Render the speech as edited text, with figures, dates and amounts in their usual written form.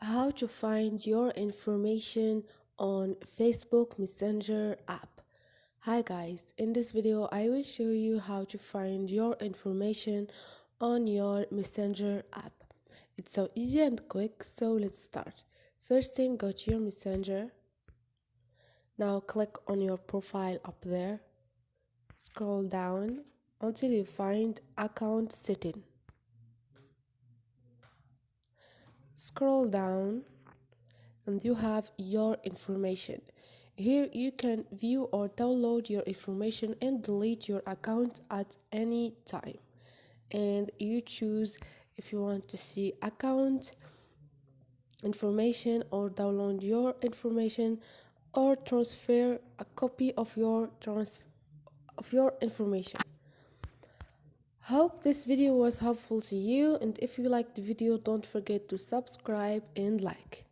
How to find your information on Facebook Messenger app. Hi guys, in this video I will show you how to find your information on your Messenger app. It's so easy and quick, so let's start. First thing, go to your Messenger. Now click on your profile up there. Scroll down until you find account setting. Scroll down and you have your information. Here you can view or download your information and delete your account at any time. And you choose if you want to see account information or download your information or transfer a copy of your information. Hope this video was helpful to you, and if you liked the video, don't forget to subscribe and like.